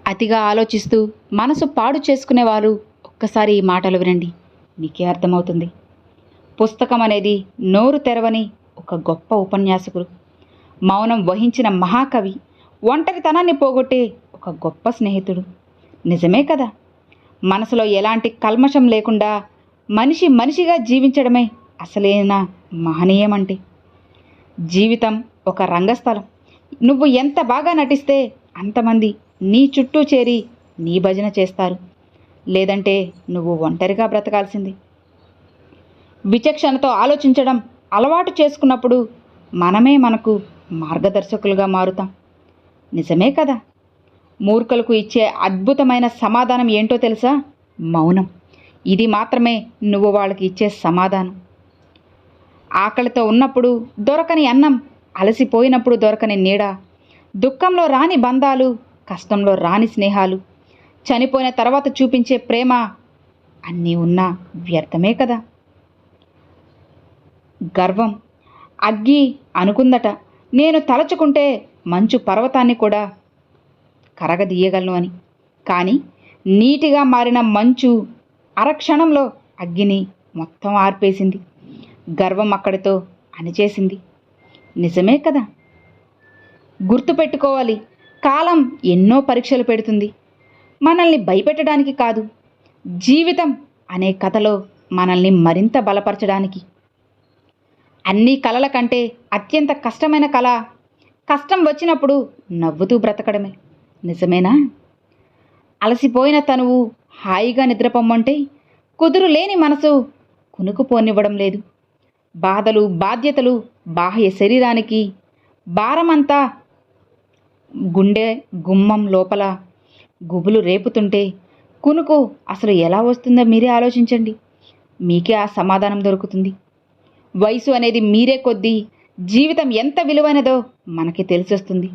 అతిగా ఆలోచిస్తూ మనసు పాడు చేసుకునేవారు ఒక్కసారి ఈ మాటలు వినండి, మీకే అర్థమవుతుంది. పుస్తకం అనేది నోరు తెరవని ఒక గొప్ప ఉపన్యాసకుడు, మౌనం వహించిన మహాకవి, ఒంటరితనాన్ని పోగొట్టే ఒక గొప్ప స్నేహితుడు. నిజమే కదా. మనసులో ఎలాంటి కల్మషం లేకుండా మనిషి మనిషిగా జీవించడమే అసలైన మహనీయం. అంటే జీవితం ఒక రంగస్థలం. నువ్వు ఎంత బాగా నటిస్తే అంతమంది నీ చుట్టూ చేరి నీ భజన చేస్తారు. లేదంటే నువ్వు ఒంటరిగా బ్రతకాల్సింది. విచక్షణతో ఆలోచించడం అలవాటు చేసుకున్నప్పుడు మనమే మనకు మార్గదర్శకులుగా మారుతాం. నిజమే కదా. మూర్ఖులకు ఇచ్చే అద్భుతమైన సమాధానం ఏంటో తెలుసా? మౌనం. ఇది మాత్రమే నువ్వు వాళ్ళకి ఇచ్చే సమాధానం. ఆకలితో ఉన్నప్పుడు దొరకని అన్నం, అలసిపోయినప్పుడు దొరకని నీడ, దుఃఖంలో రాని బంధాలు, కష్టంలో రాని స్నేహాలు, చనిపోయిన తర్వాత చూపించే ప్రేమ అన్నీ ఉన్నా వ్యర్థమే కదా. గర్వం. అగ్గి అనుకుందట, నేను తలచుకుంటే మంచు పర్వతాన్ని కూడా కరగదీయగలను అని. కానీ నీటిగా మారిన మంచు అరక్షణంలో అగ్గిని మొత్తం ఆర్పేసింది. గర్వం అక్కడితో అణిచేసింది. నిజమే కదా. గుర్తుపెట్టుకోవాలి, కాలం ఎన్నో పరీక్షలు పెడుతుంది. మనల్ని భయపెట్టడానికి కాదు, జీవితం అనే కథలో మనల్ని మరింత బలపరచడానికి. అన్ని కలల కంటే అత్యంత కష్టమైన కళ కష్టం వచ్చినప్పుడు నవ్వుతూ బ్రతకడమే. నిజమేనా? అలసిపోయిన తనువు హాయిగా నిద్రపొమ్మంటే కుదురు లేని మనసు కునుకుపోనివ్వడం లేదు. బాధలు, బాధ్యతలు బాహ్య శరీరానికి భారమంతా గుండె గుమ్మం లోపల గుబులు రేపుతుంటే కునుకు అసలు ఎలా వస్తుందో మీరే ఆలోచించండి. మీకే ఆ సమాధానం దొరుకుతుంది. వయసు అనేది మీరే కొద్దీ జీవితం ఎంత విలువైనదో మనకి తెలిసొస్తుంది.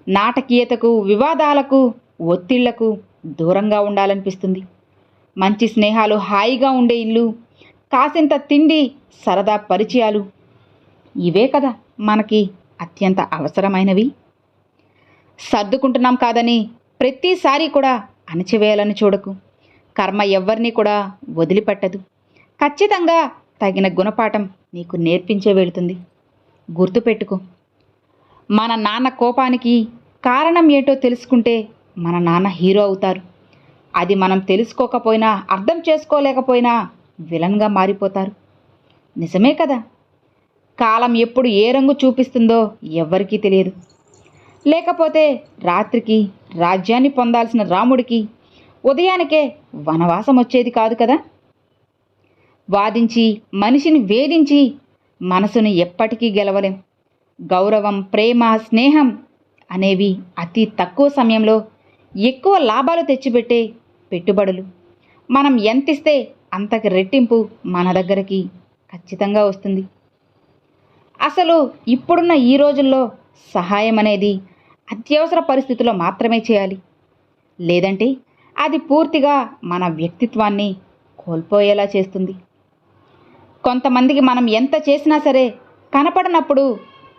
నాటకీయతకు, వివాదాలకు, ఒత్తిళ్లకు దూరంగా ఉండాలనిపిస్తుంది. మంచి స్నేహాలు, హాయిగా ఉండే ఇల్లు, కాసింత తిండి, సరదా పరిచయాలు, ఇవే కదా మనకి అత్యంత అవసరమైనవి. సర్దుకుంటున్నాం కాదని ప్రతిసారి కూడా అణచివేయాలని చూడకు. కర్మ ఎవ్వరినీ కూడా వదిలిపెట్టదు. ఖచ్చితంగా తగిన గుణపాఠం నీకు నేర్పించే వెళుతుంది. గుర్తుపెట్టుకో, మన నాన్న కోపానికి కారణం ఏంటో తెలుసుకుంటే మన నాన్న హీరో అవుతారు. అది మనం తెలుసుకోకపోయినా, అర్థం చేసుకోలేకపోయినా విలన్గా మారిపోతారు. నిజమే కదా. కాలం ఎప్పుడు ఏ రంగు చూపిస్తుందో ఎవ్వరికీ తెలియదు. లేకపోతే రాత్రికి రాజ్యాన్ని పొందాల్సిన రాముడికి ఉదయానికే వనవాసం వచ్చేది కాదు కదా. వాదించి, మనిషిని వేధించి మనసుని ఎప్పటికీ గెలవలేం. గౌరవం, ప్రేమ, స్నేహం అనేవి అతి తక్కువ సమయంలో ఎక్కువ లాభాలు తెచ్చిపెట్టే పెట్టుబడులు. మనం ఎంతిస్తే అంతకి రెట్టింపు మన దగ్గరికి ఖచ్చితంగా వస్తుంది. అసలు ఇప్పుడున్న ఈ రోజుల్లో సహాయం అనేది అత్యవసర పరిస్థితుల్లో మాత్రమే చేయాలి. లేదంటే అది పూర్తిగా మన వ్యక్తిత్వాన్ని కోల్పోయేలా చేస్తుంది. కొంతమందికి మనం ఎంత చేసినా సరే కనపడనప్పుడు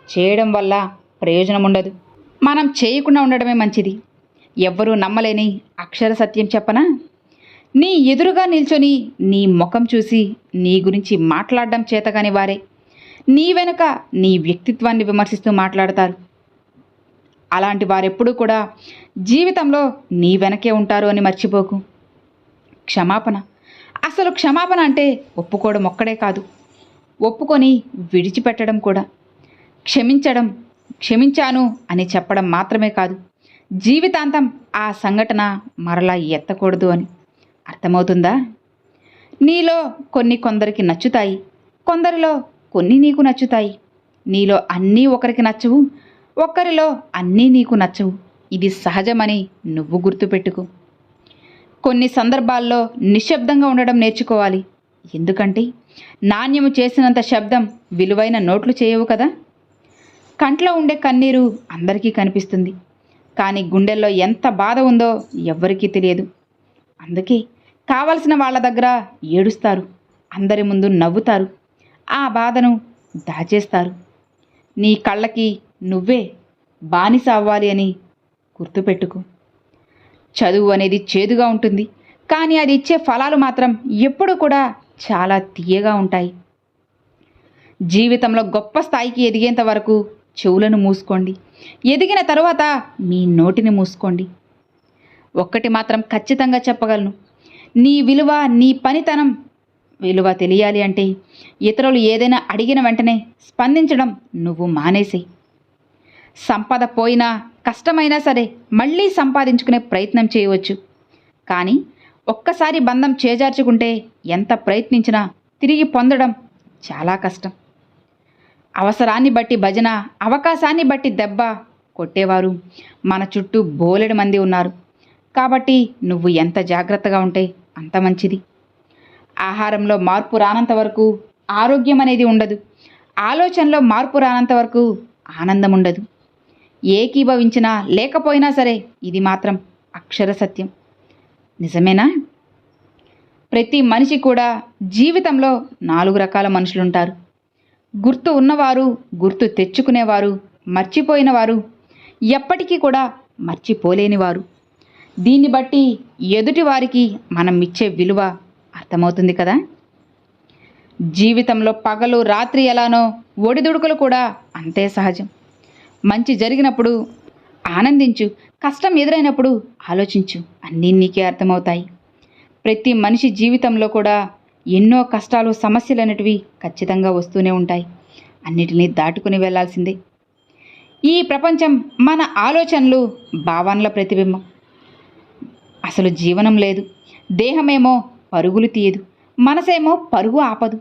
చేయడం వల్ల ప్రయోజనం ఉండదు. మనం చేయకుండా ఉండడమే మంచిది. ఎవ్వరూ నమ్మలేని అక్షర సత్యం చెప్పనా? నీ ఎదురుగా నిల్చొని నీ ముఖం చూసి నీ గురించి మాట్లాడడం చేతగాని వారే నీ వెనుక నీ వ్యక్తిత్వాన్ని విమర్శిస్తూ మాట్లాడతారు. అలాంటి వారెప్పుడూ కూడా జీవితంలో నీ వెనకే ఉంటారు అని మర్చిపోకు. క్షమాపణ. అసలు క్షమాపణ అంటే ఒప్పుకోవడం ఒక్కడే కాదు, ఒప్పుకొని విడిచిపెట్టడం కూడా. క్షమించడం, క్షమించాను అని చెప్పడం మాత్రమే కాదు, జీవితాంతం ఆ సంఘటన మరలా ఎత్తకూడదు అని. అర్థమవుతుందా? నీలో కొన్ని కొందరికి నచ్చుతాయి, కొందరిలో కొన్ని నీకు నచ్చుతాయి. నీలో అన్నీ ఒకరికి నచ్చవు, ఒక్కరిలో అన్నీ నీకు నచ్చవు. ఇది సహజమని నువ్వు గుర్తుపెట్టుకో. కొన్ని సందర్భాల్లో నిశ్శబ్దంగా ఉండడం నేర్చుకోవాలి. ఎందుకంటే నాణ్యము చేసినంత శబ్దం విలువైన నోట్లు చేయవు కదా. కంట్లో ఉండే కన్నీరు అందరికీ కనిపిస్తుంది, కానీ గుండెల్లో ఎంత బాధ ఉందో ఎవ్వరికీ తెలియదు. అందుకే కావలసిన వాళ్ళ దగ్గర ఏడుస్తారు, అందరి ముందు నవ్వుతారు, ఆ బాధను దాచేస్తారు. నీ కళ్ళకి నువ్వే బానిస అవ్వాలి అని గుర్తుపెట్టుకో. చదువు అనేది చేదుగా ఉంటుంది, కానీ అది ఇచ్చే ఫలాలు మాత్రం ఎప్పుడూ కూడా చాలా తీయగా ఉంటాయి. జీవితంలో గొప్ప స్థాయికి ఎదిగేంత వరకు చెవులను మూసుకోండి. ఎదిగిన తరువాత మీ నోటిని మూసుకోండి. ఒక్కటి మాత్రం ఖచ్చితంగా చెప్పగలను, నీ విలువ, నీ పనితనం విలువ తెలియాలి అంటే ఇతరులు ఏదైనా అడిగిన వెంటనే స్పందించడం నువ్వు మానేసేయి. సంపద పోయినా, కష్టమైనా సరే మళ్ళీ సంపాదించుకునే ప్రయత్నం చేయవచ్చు. కానీ ఒక్కసారి బంధం చేజార్చుకుంటే ఎంత ప్రయత్నించినా తిరిగి పొందడం చాలా కష్టం. అవసరాన్ని బట్టి భజన, అవకాశాన్ని బట్టి దెబ్బ కొట్టేవారు మన చుట్టూ బోలెడు మంది ఉన్నారు. కాబట్టి నువ్వు ఎంత జాగ్రత్తగా ఉంటే అంత మంచిది. ఆహారంలో మార్పు రానంత వరకు ఆరోగ్యం అనేది ఉండదు. ఆలోచనలో మార్పు రానంత వరకు ఆనందం ఉండదు. ఏకీభవించినా లేకపోయినా సరే ఇది మాత్రం అక్షర సత్యం. నిజమేనా? ప్రతి మనిషి కూడా జీవితంలో 4 రకాల మనుషులుంటారు. గుర్తు ఉన్నవారు, గుర్తు తెచ్చుకునేవారు, మర్చిపోయినవారు, ఎప్పటికీ కూడా మర్చిపోలేనివారు. దీన్ని బట్టి ఎదుటి వారికి మనం ఇచ్చే విలువ అర్థమవుతుంది కదా. జీవితంలో పగలు రాత్రి ఎలానో ఒడిదుడుకులు కూడా అంతే సహజం. మంచి జరిగినప్పుడు ఆనందించు, కష్టం ఎదురైనప్పుడు ఆలోచించు, అన్నీ నీకే అర్థమవుతాయి. ప్రతి మనిషి జీవితంలో కూడా ఎన్నో కష్టాలు, సమస్యలు అనేటివి ఖచ్చితంగా వస్తూనే ఉంటాయి. అన్నిటినీ దాటుకుని వెళ్లాల్సిందే. ఈ ప్రపంచం మన ఆలోచనలు, భావనల ప్రతిబింబం. అసలు జీవనం లేదు. దేహమేమో పరుగులు తీయదు, మనసేమో పరుగు ఆపదు,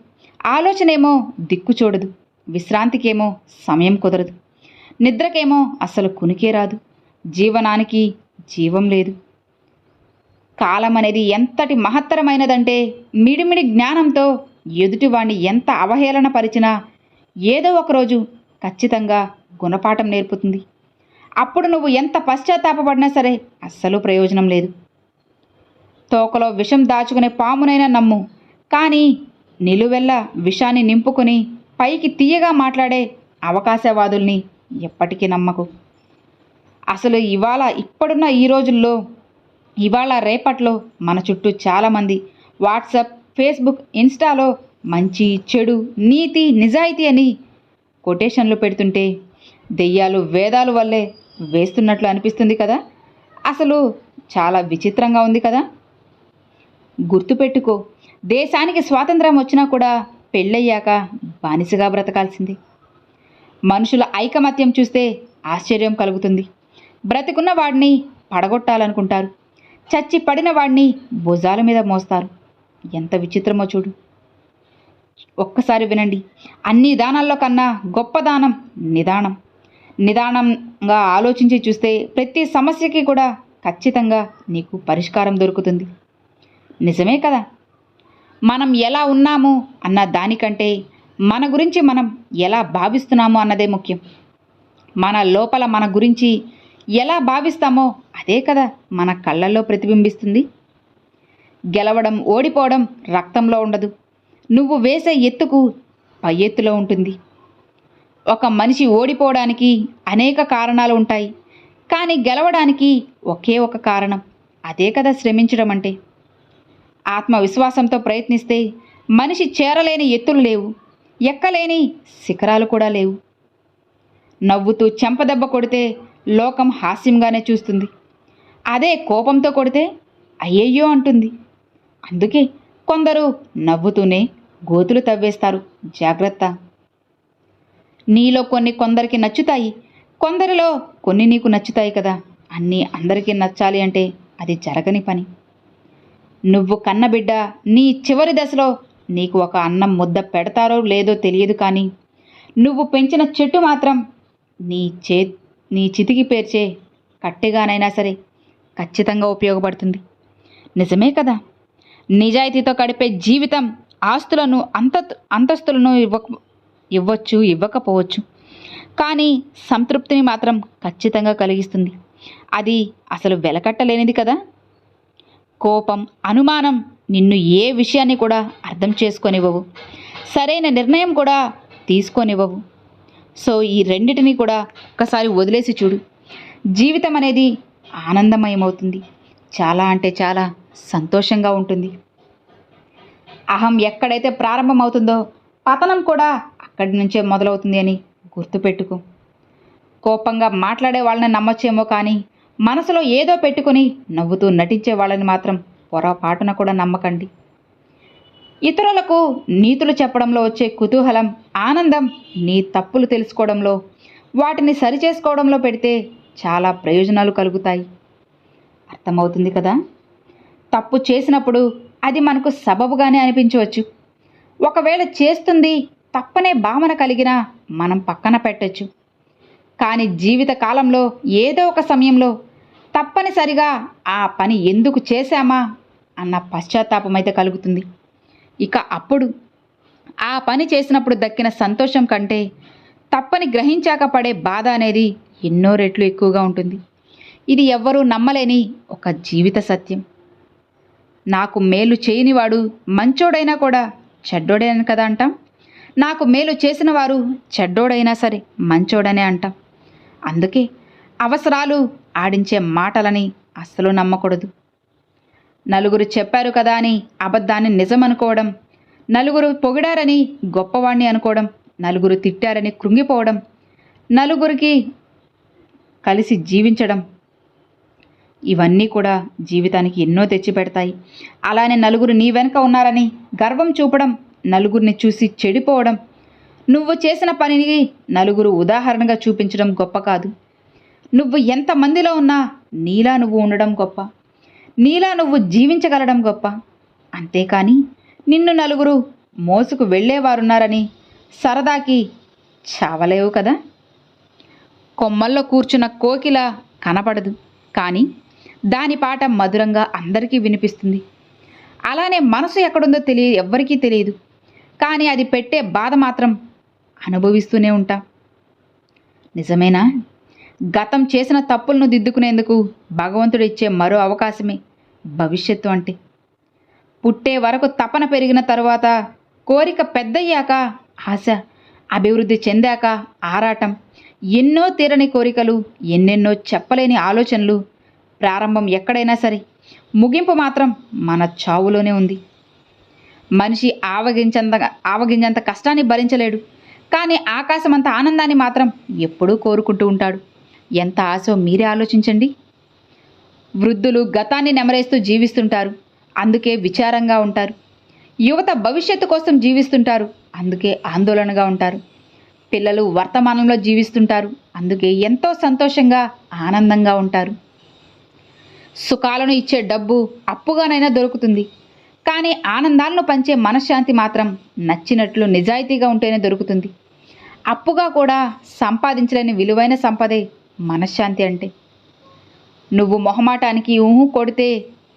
ఆలోచనేమో దిక్కు చూడదు, విశ్రాంతికేమో సమయం కుదరదు, నిద్రకేమో అసలు కునికే రాదు, జీవనానికి జీవం లేదు. కాలం అనేది ఎంతటి మహత్తరమైనదంటే మిడిమిడి జ్ఞానంతో ఎదుటివాణ్ణి ఎంత అవహేళన పరిచినా ఏదో ఒకరోజు ఖచ్చితంగా గుణపాఠం నేర్పుతుంది. అప్పుడు నువ్వు ఎంత పశ్చాత్తాపపడినా సరే అస్సలు ప్రయోజనం లేదు. తోకలో విషం దాచుకునే పామునైనా నమ్ము, కానీ నిలువెల్ల విషాన్ని నింపుకొని పైకి తీయగా మాట్లాడే అవకాశవాదుల్ని ఎప్పటికీ నమ్మకు. అసలు ఇప్పుడున్న ఈ రోజుల్లో, ఇవాళ రేపట్లో మన చుట్టూ చాలామంది వాట్సాప్, ఫేస్బుక్, ఇన్స్టాలో మంచి, చెడు, నీతి, నిజాయితీ అని కొటేషన్లు పెడుతుంటే దెయ్యాలు వేదాలు వల్లే వేస్తున్నట్లు అనిపిస్తుంది కదా. అసలు చాలా విచిత్రంగా ఉంది కదా. గుర్తుపెట్టుకో, దేశానికి స్వాతంత్రం వచ్చినా కూడా పెళ్ళయ్యాక బానిసగా బ్రతకాల్సింది. మనుషుల ఐకమత్యం చూస్తే ఆశ్చర్యం కలుగుతుంది. బ్రతికున్న వాడిని పడగొట్టాలనుకుంటారు, చచ్చి పడిన వాడిని భుజాల మీద మోస్తారు. ఎంత విచిత్రమో చూడు. ఒక్కసారి వినండి, అన్ని దానాల్లో కన్నా గొప్ప దానం నిదానం. నిదానంగా ఆలోచించి చూస్తే ప్రతి సమస్యకి కూడా ఖచ్చితంగా నీకు పరిష్కారం దొరుకుతుంది. నిజమే కదా. మనం ఎలా ఉన్నాము అన్న దానికంటే మన గురించి మనం ఎలా భావిస్తున్నామో అన్నదే ముఖ్యం. మన లోపల మన గురించి ఎలా భావిస్తామో అదే కదా మన కళ్ళల్లో ప్రతిబింబిస్తుంది. గెలవడం, ఓడిపోవడం రక్తంలో ఉండదు, నువ్వు వేసే ఎత్తుకు పై ఎత్తులో ఉంటుంది. ఒక మనిషి ఓడిపోవడానికి అనేక కారణాలు ఉంటాయి, కానీ గెలవడానికి ఒకే ఒక కారణం. అదే కదా శ్రమించడం అంటే. ఆత్మవిశ్వాసంతో ప్రయత్నిస్తే మనిషి చేరలేని ఎత్తులు లేవు, ఎక్కలేని శిఖరాలు కూడా లేవు. నవ్వుతూ చెంపదెబ్బ కొడితే లోకం హాస్యంగానే చూస్తుంది. అదే కోపంతో కొడితే అయ్యయ్యో అంటుంది. అందుకే కొందరు నవ్వుతూనే గోతులు తవ్వేస్తారు. జాగ్రత్త. నీలో కొన్ని కొందరికి నచ్చుతాయి, కొందరిలో కొన్ని నీకు నచ్చుతాయి కదా. అన్నీ అందరికీ నచ్చాలి అంటే అది జరగని పని. నువ్వు కన్నబిడ్డ నీ చివరి దశలో నీకు ఒక అన్నం ముద్ద పెడతారో లేదో తెలియదు, కానీ నువ్వు పెంచిన చెట్టు మాత్రం నీ చితికి పేర్చే కట్టెగానైనా సరే ఖచ్చితంగా ఉపయోగపడుతుంది. నిజమే కదా. నిజాయితీతో గడిపే జీవితం ఆస్తులను, అంతస్తులను ఇవ్వచ్చు, ఇవ్వకపోవచ్చు, కానీ సంతృప్తిని మాత్రం ఖచ్చితంగా కలిగిస్తుంది. అది అసలు వెలకట్టలేనిది కదా. కోపం, అనుమానం నిన్ను ఏ విషయాన్ని కూడా అర్థం చేసుకొనివ్వవు, సరైన నిర్ణయం కూడా తీసుకొనివ్వవు. సో ఈ రెండిటిని కూడా ఒక్కసారి వదిలేసి చూడు. జీవితం అనేది ఆనందమయమవుతుంది. చాలా అంటే చాలా సంతోషంగా ఉంటుంది. అహం ఎక్కడైతే ప్రారంభమవుతుందో పతనం కూడా అక్కడి నుంచే మొదలవుతుంది అని గుర్తుపెట్టుకో. కోపంగా మాట్లాడే వాళ్ళని నమ్మచ్చేమో కానీ మనసులో ఏదో పెట్టుకుని నవ్వుతూ నటించే వాళ్ళని మాత్రం పొరపాటున కూడా నమ్మకండి. ఇతరులకు నీతులు చెప్పడంలో వచ్చే కుతూహలం, ఆనందం నీ తప్పులు తెలుసుకోవడంలో, వాటిని సరిచేసుకోవడంలో పెడితే చాలా ప్రయోజనాలు కలుగుతాయి. అర్థమవుతుంది కదా? తప్పు చేసినప్పుడు అది మనకు సబబుగానే అనిపించవచ్చు. ఒకవేళ చేస్తుంది తప్పనే భావన కలిగినా మనం పక్కన పెట్టచ్చు. కానీ జీవిత కాలంలో ఏదో ఒక సమయంలో తప్పనిసరిగా ఆ పని ఎందుకు చేశామా అన్న పశ్చాత్తాపం అయితే కలుగుతుంది. ఇక అప్పుడు ఆ పని చేసినప్పుడు దక్కిన సంతోషం కంటే తప్పని గ్రహించాక పడే బాధ అనేది ఎన్నో రెట్లు ఎక్కువగా ఉంటుంది. ఇది ఎవ్వరూ నమ్మలేని ఒక జీవిత సత్యం. నాకు మేలు చేయనివాడు మంచోడైనా కూడా చెడ్డోడైనా కదా అంటాం. నాకు మేలు చేసిన వారు చెడ్డోడైనా సరే మంచోడనే అంటాం. అందుకే అవసరాలు ఆడించే మాటలని అస్సలు నమ్మకూడదు. నలుగురు చెప్పారు కదా అని అబద్ధాన్ని నిజమనుకోవడం, నలుగురు పొగిడారని గొప్పవాణ్ణి అనుకోవడం, నలుగురు తిట్టారని కృంగిపోవడం, నలుగురికి కలిసి జీవించడం, ఇవన్నీ కూడా జీవితానికి ఎన్నో తెచ్చిపెడతాయి. అలానే నలుగురు నీ వెనుక ఉన్నారని గర్వం చూపడం, నలుగురిని చూసి చెడిపోవడం, నువ్వు చేసిన పనిని నలుగురు ఉదాహరణగా చూపించడం గొప్ప కాదు. నువ్వు ఎంతమందిలో ఉన్నా నీలా నువ్వు ఉండడం గొప్ప, నీలా నువ్వు జీవించగలడం గొప్ప. అంతేకాని నిన్ను నలుగురు మోసుకు వెళ్ళేవారున్నారని సరదాకి చావలేవు కదా. కొమ్మల్లో కూర్చున్న కోకిల కనపడదు, కానీ దాని పాట మధురంగా అందరికీ వినిపిస్తుంది. అలానే మనసు ఎక్కడుందో ఎవ్వరికీ తెలియదు, కానీ అది పెట్టే బాధ మాత్రం అనుభవిస్తూనే ఉంటాం. నిజమేనా? గతం చేసిన తప్పులను దిద్దుకునేందుకు భగవంతుడు ఇచ్చే మరో అవకాశమే భవిష్యత్తు అంటే. పుట్టే వరకు తపన పెరిగిన తరువాత, కోరిక పెద్దయ్యాక ఆశ, అభివృద్ధి చెందాక ఆరాటం, ఎన్నో తీరని కోరికలు, ఎన్నెన్నో చెప్పలేని ఆలోచనలు. ప్రారంభం ఎక్కడైనా సరే ముగింపు మాత్రం మన చావులోనే ఉంది. మనిషి ఆవగింజంత కష్టాన్ని భరించలేడు, కానీ ఆకాశమంత ఆనందాన్ని మాత్రం ఎప్పుడూ కోరుకుంటూ ఉంటాడు. ఎంత ఆశో మీరే ఆలోచించండి. వృద్ధులు గతాన్ని నెమరేస్తూ జీవిస్తుంటారు, అందుకే విచారంగా ఉంటారు. యువత భవిష్యత్తు కోసం జీవిస్తుంటారు, అందుకే ఆందోళనగా ఉంటారు. పిల్లలు వర్తమానంలో జీవిస్తుంటారు, అందుకే ఎంతో సంతోషంగా ఆనందంగా ఉంటారు. సుఖాలను ఇచ్చే డబ్బు అప్పుగానైనా దొరుకుతుంది, కానీ ఆనందాలను పంచే మనశ్శాంతి మాత్రం నచ్చినట్లు నిజాయితీగా ఉంటేనే దొరుకుతుంది. అప్పుగా కూడా సంపాదించలేని విలువైన సంపదే మనశ్శాంతి అంటే. నువ్వు మొహమాటానికి ఊహు కొడితే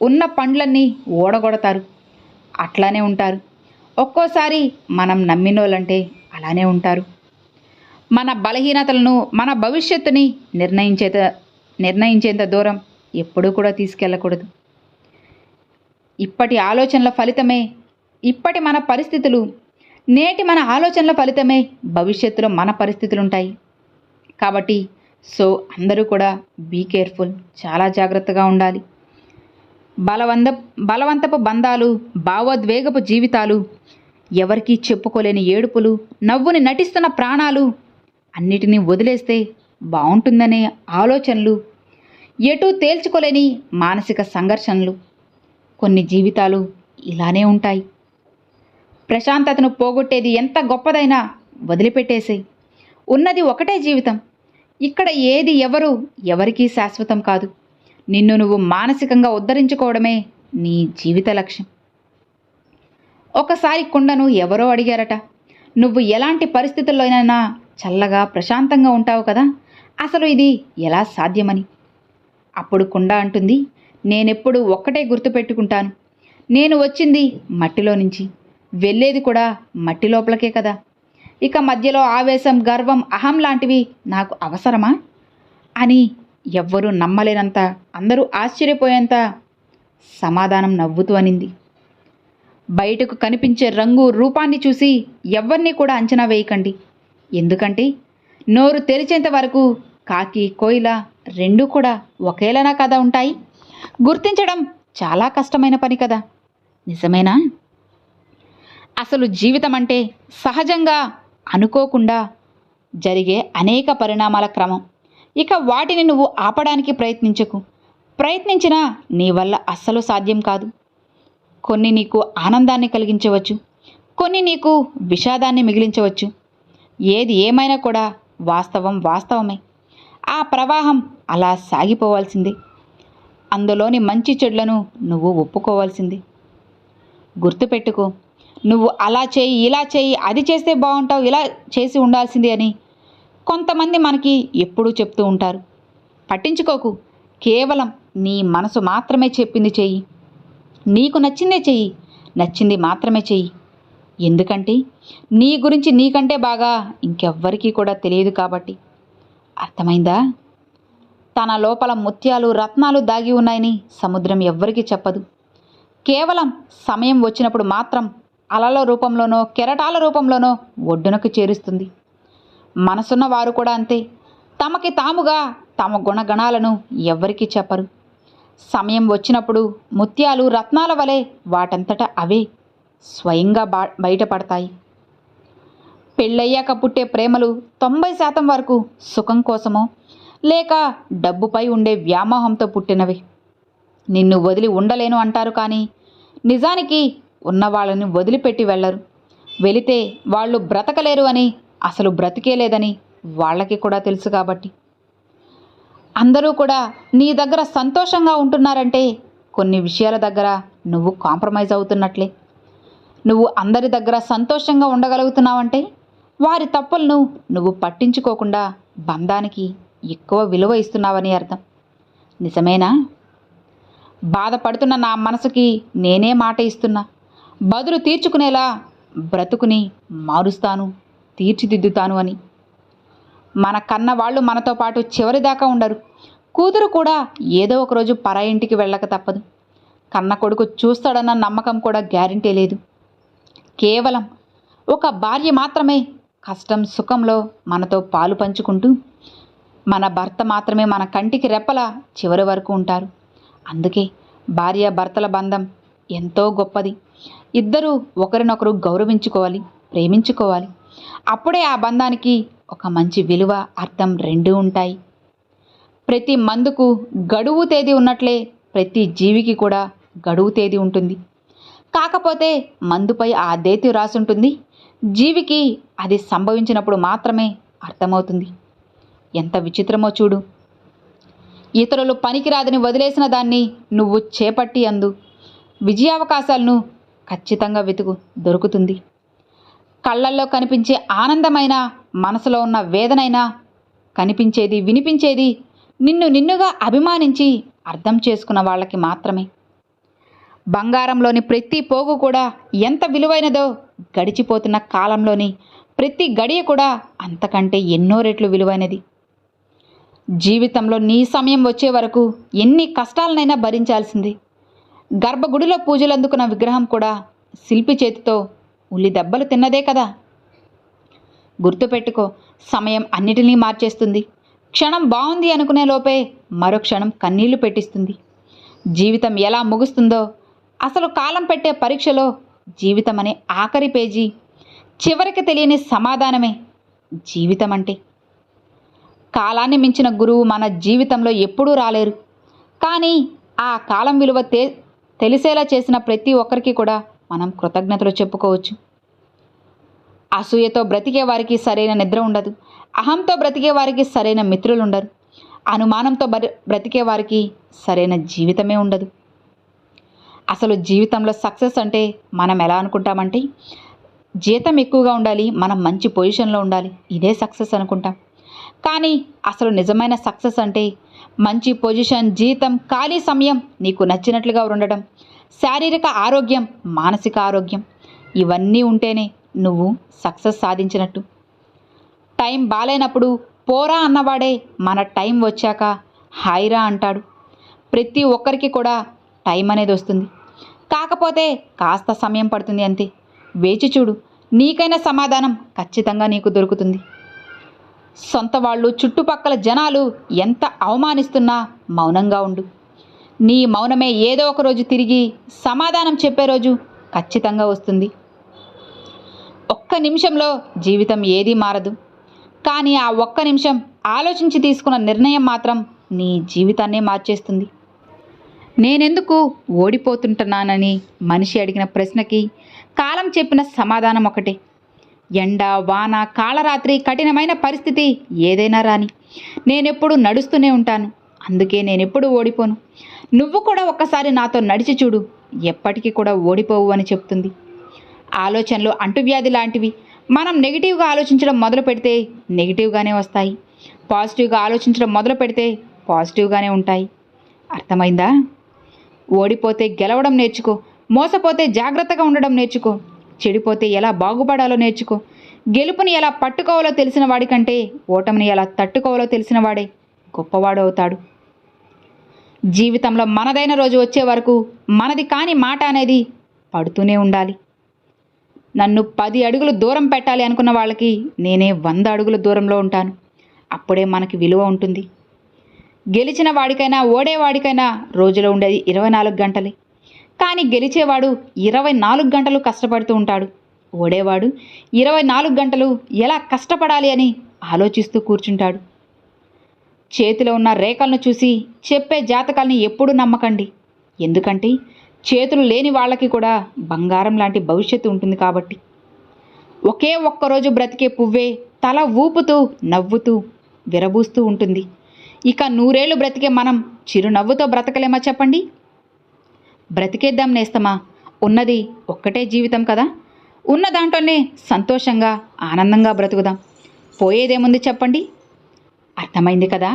ఉన్న పండ్లన్నీ ఓడగొడతారు, అట్లానే ఉంటారు. ఒక్కోసారి మనం నమ్మినోళ్ళంటే అలానే ఉంటారు. మన బలహీనతలను, మన భవిష్యత్తుని నిర్ణయించేంత దూరం ఎప్పుడూ కూడా తీసుకెళ్ళకూడదు. ఇప్పటి ఆలోచనల ఫలితమే ఇప్పటి మన పరిస్థితులు, నేటి మన ఆలోచనల ఫలితమే భవిష్యత్తులో మన పరిస్థితులు ఉంటాయి. కాబట్టి అందరూ కూడా బీ కేర్ఫుల్, చాలా జాగ్రత్తగా ఉండాలి. బలవంతపు బంధాలు, భావోద్వేగపు జీవితాలు, ఎవరికీ చెప్పుకోలేని ఏడుపులు, నవ్వుని నటిస్తున్న ప్రాణాలు అన్నిటినీ వదిలేస్తే బాగుంటుందనే ఆలోచనలు, ఎటూ తేల్చుకోలేని మానసిక సంఘర్షణలు. కొన్ని జీవితాలు ఇలానే ఉంటాయి. ప్రశాంతతను పోగొట్టేది ఎంత గొప్పదైనా వదిలిపెట్టేసే. ఉన్నది ఒకటే జీవితం. ఇక్కడ ఏది ఎవరికీ శాశ్వతం కాదు. నిన్ను నువ్వు మానసికంగా ఉద్ధరించుకోవడమే నీ జీవిత లక్ష్యం. ఒకసారి కుండను ఎవరో అడిగారట, నువ్వు ఎలాంటి పరిస్థితుల్లోనైనా చల్లగా ప్రశాంతంగా ఉంటావు కదా, అసలు ఇది ఎలా సాధ్యమని. అప్పుడు కుండ అంటుంది, నేనెప్పుడు ఒక్కటే గుర్తుపెట్టుకుంటాను, నేను వచ్చింది మట్టిలో నుంచి, వెళ్ళేది కూడా మట్టి లోపలకే కదా. ఇక మధ్యలో ఆవేశం, గర్వం, అహం లాంటివి నాకు అవసరమా అని ఎవ్వరూ నమ్మలేనంత, అందరూ ఆశ్చర్యపోయేంత సమాధానం నవ్వుతూ అనింది. బయటకు కనిపించే రంగు, రూపాన్ని చూసి ఎవరిని కూడా అంచనా వేయకండి. ఎందుకంటే నోరు తెరిచేంత వరకు కాకి, కోయిల రెండూ కూడా ఒకేలానా కదా ఉంటాయి. గుర్తించడం చాలా కష్టమైన పని కదా, నిజమేనా? అసలు జీవితం అంటే సహజంగా అనుకోకుండా జరిగే అనేక పరిణామాల క్రమం. ఇక వాటిని నువ్వు ఆపడానికి ప్రయత్నించకు. ప్రయత్నించినా నీ వల్ల అస్సలు సాధ్యం కాదు. కొన్ని నీకు ఆనందాన్ని కలిగించవచ్చు, కొన్ని నీకు విషాదాన్ని మిగిలించవచ్చు. ఏది ఏమైనా కూడా వాస్తవం వాస్తవమే. ఆ ప్రవాహం అలా సాగిపోవాల్సిందే. అందులోని మంచి చెడులను నువ్వు ఒప్పుకోవాల్సిందే. గుర్తుపెట్టుకో, నువ్వు అలా చేయి, ఇలా చేయి, అది చేస్తే బాగుంటావు, ఇలా చేసి ఉండాల్సింది అని కొంతమంది మనకి ఎప్పుడూ చెప్తూ ఉంటారు. పట్టించుకోకు. కేవలం నీ మనసు మాత్రమే చెప్పింది చెయ్యి. నీకు నచ్చిందే చెయ్యి, నచ్చింది మాత్రమే చెయ్యి. ఎందుకంటే నీ గురించి నీకంటే బాగా ఇంకెవ్వరికీ కూడా తెలియదు కాబట్టి. అర్థమైందా? తన లోపల ముత్యాలు రత్నాలు దాగి ఉన్నాయని సముద్రం ఎవ్వరికీ చెప్పదు. కేవలం సమయం వచ్చినప్పుడు మాత్రం అలల రూపంలోనో కెరటాల రూపంలోనో ఒడ్డునకు చేరుస్తుంది. మనసున్న వారు కూడా అంతే. తమకి తాముగా తమ గుణగణాలను ఎవ్వరికీ చెప్పరు. సమయం వచ్చినప్పుడు ముత్యాలు రత్నాల వలె వాటంతట అవే స్వయంగా బయటపడతాయి. పెళ్ళయ్యాక పుట్టే ప్రేమలు 90% వరకు సుఖం కోసమో లేక డబ్బుపై ఉండే వ్యామోహంతో పుట్టినవి. నిన్ను వదిలి ఉండలేను అంటారు, కానీ నిజానికి ఉన్న వాళ్ళని వదిలిపెట్టి వెళ్ళరు. వెళితే వాళ్ళు బ్రతకలేరు అని, అసలు బ్రతికే లేదని వాళ్ళకి కూడా తెలుసు. కాబట్టి అందరూ కూడా నీ దగ్గర సంతోషంగా ఉంటున్నారంటే కొన్ని విషయాల దగ్గర నువ్వు కాంప్రమైజ్ అవుతున్నట్లే. నువ్వు అందరి దగ్గర సంతోషంగా ఉండగలుగుతున్నావంటే వారి తప్పులను నువ్వు పట్టించుకోకుండా బంధానికి ఎక్కువ విలువ ఇస్తున్నావని అర్థం. నిజమేనా? బాధపడుతున్న నా మనసుకి నేనే మాట ఇస్తున్నా. బదులు తీర్చుకునేలా బ్రతుకుని మారుస్తాను, తీర్చిదిద్దుతాను అని. మన కన్న వాళ్ళు మనతో పాటు చివరిదాకా ఉండరు. కూతురు కూడా ఏదో ఒకరోజు పరాయింటికి వెళ్ళక తప్పదు. కన్న కొడుకు చూస్తాడన్న నమ్మకం కూడా గ్యారెంటీ లేదు. కేవలం ఒక భార్య మాత్రమే కష్టం సుఖంలో మనతో పాలు పంచుకుంటూ, మన భర్త మాత్రమే మన కంటికి రెప్పలా చివరి వరకు ఉంటారు. అందుకే భార్య భర్తల బంధం ఎంతో గొప్పది. ఇద్దరూ ఒకరినొకరు గౌరవించుకోవాలి, ప్రేమించుకోవాలి. అప్పుడే ఆ బంధానికి ఒక మంచి విలువ, అర్థం రెండూ ఉంటాయి. ప్రతి మందుకు గడువు తేదీ ఉన్నట్లే ప్రతి జీవికి కూడా గడువు తేదీ ఉంటుంది. కాకపోతే మందుపై ఆ దేతి రాసుంటుంది. జీవికి అది సంభవించినప్పుడు మాత్రమే అర్థమవుతుంది. ఎంత విచిత్రమో చూడు. ఇతరులు పనికిరాదని వదిలేసిన దాన్ని నువ్వు చేపట్టి అందు విజయావకాశాలను ఖచ్చితంగా వెతుకు, దొరుకుతుంది. కళ్ళల్లో కనిపించే ఆనందమైన, మనసులో ఉన్న వేదనైనా కనిపించేది వినిపించేది నిన్నుగా అభిమానించి అర్థం చేసుకున్న వాళ్ళకి మాత్రమే. బంగారంలోని ప్రతి పోగు కూడా ఎంత విలువైనదో గడిచిపోతున్న కాలంలోని ప్రతి గడియ కూడా అంతకంటే ఎన్నో రెట్లు విలువైనది. జీవితంలో నీ సమయం వచ్చే వరకు ఎన్ని కష్టాలనైనా భరించాల్సింది. గర్భగుడిలో పూజలు అందుకున్న విగ్రహం కూడా శిల్పి చేతితో ఉల్లి దెబ్బలు తిన్నదే కదా. గుర్తుపెట్టుకో, సమయం అన్నిటినీ మార్చేస్తుంది. క్షణం బాగుంది అనుకునే లోపే మరో క్షణం కన్నీళ్లు పెట్టిస్తుంది. జీవితం ఎలా ముగుస్తుందో, అసలు కాలం పెట్టే పరీక్షలో జీవితం అనే ఆఖరి పేజీ చివరికి తెలియని సమాధానమే జీవితం అంటే. కాలాన్ని మించిన గురువు మన జీవితంలో ఎప్పుడూ రాలేరు. కానీ ఆ కాలం విలువ తెలిసేలా చేసిన ప్రతి ఒక్కరికి కూడా మనం కృతజ్ఞతలు చెప్పుకోవచ్చు. అసూయతో బ్రతికే వారికి సరైన నిద్ర ఉండదు. అహంతో బ్రతికే వారికి సరైన మిత్రులు ఉండరు. అనుమానంతో బ్రతికే వారికి సరైన జీవితమే ఉండదు. అసలు జీవితంలో సక్సెస్ అంటే మనం ఎలా అనుకుంటామంటే, జీతం ఎక్కువగా ఉండాలి, మనం మంచి పొజిషన్లో ఉండాలి, ఇదే సక్సెస్ అనుకుంటాం. కానీ అసలు నిజమైన సక్సెస్ అంటే మంచి పొజిషన్, జీతం, ఖాళీ సమయం, నీకు నచ్చినట్లుగా ఉండడం, శారీరక ఆరోగ్యం, మానసిక ఆరోగ్యం, ఇవన్నీ ఉంటేనే నువ్వు సక్సెస్ సాధించినట్టు. టైం బాలేనప్పుడు పోరా అన్నవాడే మన టైం వచ్చాక హాయిరా అంటాడు. ప్రతి ఒక్కరికి కూడా టైం అనేది వస్తుంది. కాకపోతే కాస్త సమయం పడుతుంది అంతే. వేచి చూడు, నీకైన సమాధానం ఖచ్చితంగా నీకు దొరుకుతుంది. సొంత వాళ్ళు, చుట్టుపక్కల జనాలు ఎంత అవమానిస్తున్నా మౌనంగా ఉండు. నీ మౌనమే ఏదో ఒక రోజు తిరిగి సమాధానం చెప్పే రోజు ఖచ్చితంగా వస్తుంది. ఒక్క నిమిషంలో జీవితం ఏదీ మారదు, కానీ ఆ ఒక్క నిమిషం ఆలోచించి తీసుకున్న నిర్ణయం మాత్రం నీ జీవితాన్నే మార్చేస్తుంది. నేనెందుకు ఓడిపోతుంటున్నానని మనిషి అడిగిన ప్రశ్నకి కాలం చెప్పిన సమాధానం ఒకటే. ఎండ, వాన, కాళరాత్రి, కఠినమైన పరిస్థితి ఏదైనా రాని నేనెప్పుడు నడుస్తూనే ఉంటాను. అందుకే నేనెప్పుడు ఓడిపోను. నువ్వు కూడా ఒక్కసారి నాతో నడిచి చూడు, ఎప్పటికీ కూడా ఓడిపోవు అని చెప్తుంది. ఆలోచనలు అంటువ్యాధి లాంటివి. మనం నెగిటివ్గా ఆలోచించడం మొదలు పెడితే నెగిటివ్గానే వస్తాయి. పాజిటివ్గా ఆలోచించడం మొదలు పెడితే పాజిటివ్గానే ఉంటాయి. అర్థమైందా? ఓడిపోతే గెలవడం నేర్చుకో, మోసపోతే జాగ్రత్తగా ఉండడం నేర్చుకో, చెడిపోతే ఎలా బాగుపడాలో నేర్చుకో. గెలుపుని ఎలా పట్టుకోవాలో తెలిసిన వాడికంటే ఓటమిని ఎలా తట్టుకోవాలో తెలిసిన వాడే గొప్పవాడు అవుతాడు. జీవితంలో మనదైన రోజు వచ్చే వరకు మనది కాని మాట అనేది పడుతూనే ఉండాలి. నన్ను 10 అడుగులు దూరం పెట్టాలి అనుకున్న వాళ్ళకి నేనే 100 అడుగుల దూరంలో ఉంటాను. అప్పుడే మనకి విలువ ఉంటుంది. గెలిచిన వాడికైనా ఓడేవాడికైనా రోజులో ఉండేది 24 గంటలే. కానీ గెలిచేవాడు 24 గంటలు కష్టపడుతూ ఉంటాడు. ఓడేవాడు 24 గంటలు ఎలా కష్టపడాలి అని ఆలోచిస్తూ కూర్చుంటాడు. చేతిలో ఉన్న రేఖలను చూసి చెప్పే జాతకాల్ని ఎప్పుడూ నమ్మకండి. ఎందుకంటే చేతులు లేని వాళ్ళకి కూడా బంగారం లాంటి భవిష్యత్తు ఉంటుంది కాబట్టి. ఒకే ఒక్కరోజు బ్రతికే పువ్వే తల ఊపుతూ నవ్వుతూ విరబూస్తూ ఉంటుంది. ఇక 100 ఏళ్ళు బ్రతికే మనం చిరునవ్వుతో బ్రతకలేమా చెప్పండి? బ్రతికేద్దాం నేస్తమా. ఉన్నది ఒక్కటే జీవితం కదా. ఉన్న దాంట్లోనే సంతోషంగా ఆనందంగా బ్రతుకుదాం. పోయేదేముంది చెప్పండి? అర్థమైంది కదా.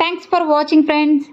Thanks for watching friends.